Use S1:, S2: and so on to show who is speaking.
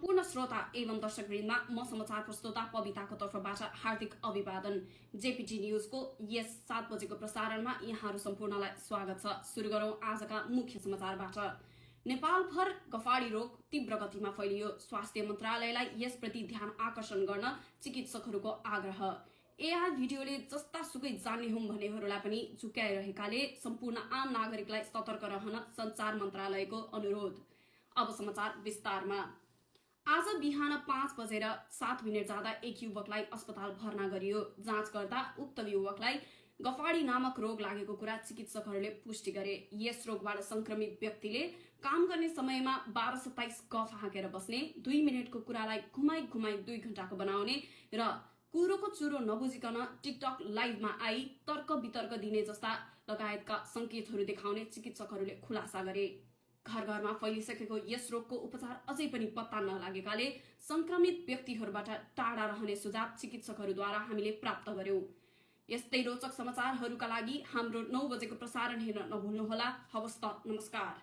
S1: पूर्ण श्रोता एवं दर्शकवृन्दमा म समाचार प्रस्तोता पविताको तर्फबाट हार्दिक अभिवादन। जेपीटी न्यूजको यस 7 बजेको प्रसारणमा यहाँहरू सम्पूर्णलाई स्वागत छ। सुरु गरौं आजका मुख्य समाचारबाट। नेपालभर गफाडी रोग तीव्र गतिमा फैलियो। स्वास्थ्य मन्त्रालयलाई यसप्रति ध्यान आकर्षण गर्न चिकित्सकहरूको आग्रह। एआई भिडियोले जस्ता सुकै जान्ने हुँ भन्नेहरूलाई पनि झुक्याइरहेकाले सम्पूर्ण आम नागरिकलाई सतर्क रहन सञ्चार मन्त्रालयको अनुरोध। अब समाचार विस्तारमा। आज बिहान 5:07 जाँदा एक युवकलाई अस्पताल भर्ना गरियो। जाँच गर्दा उक्त युवकलाई गफाडी नामक रोग लागेको कुरा चिकित्सकहरूले पुष्टि गरे। यस रोगबाट संक्रमित व्यक्तिले काम गर्ने समयमा 1227 गफ हाँकेर बस्ने, 2 मिनटको कुरालाई घुमाई 2 घण्टाको बनाउने र कुरोको चुरो नबुझिकन टिकटक लाइभमा आई तर्क वितर्क दिने जस्ता लगायतका संकेतहरू देखाउने चिकित्सकहरूले खुलासा गरे। घर घरमा फैलिसकेको यस रोगको उपचार अझै पनि पत्ता नलागेकाले संक्रमित व्यक्तिहरूबाट टाढा रहने सुझाव चिकित्सकहरूद्वारा हामीले प्राप्त गर्यौं। यस्तै रोचक समाचारहरूका लागि हाम्रो 9 बजेको प्रसारण हेर्न नभुल्नुहोला। हवस् त, नमस्कार।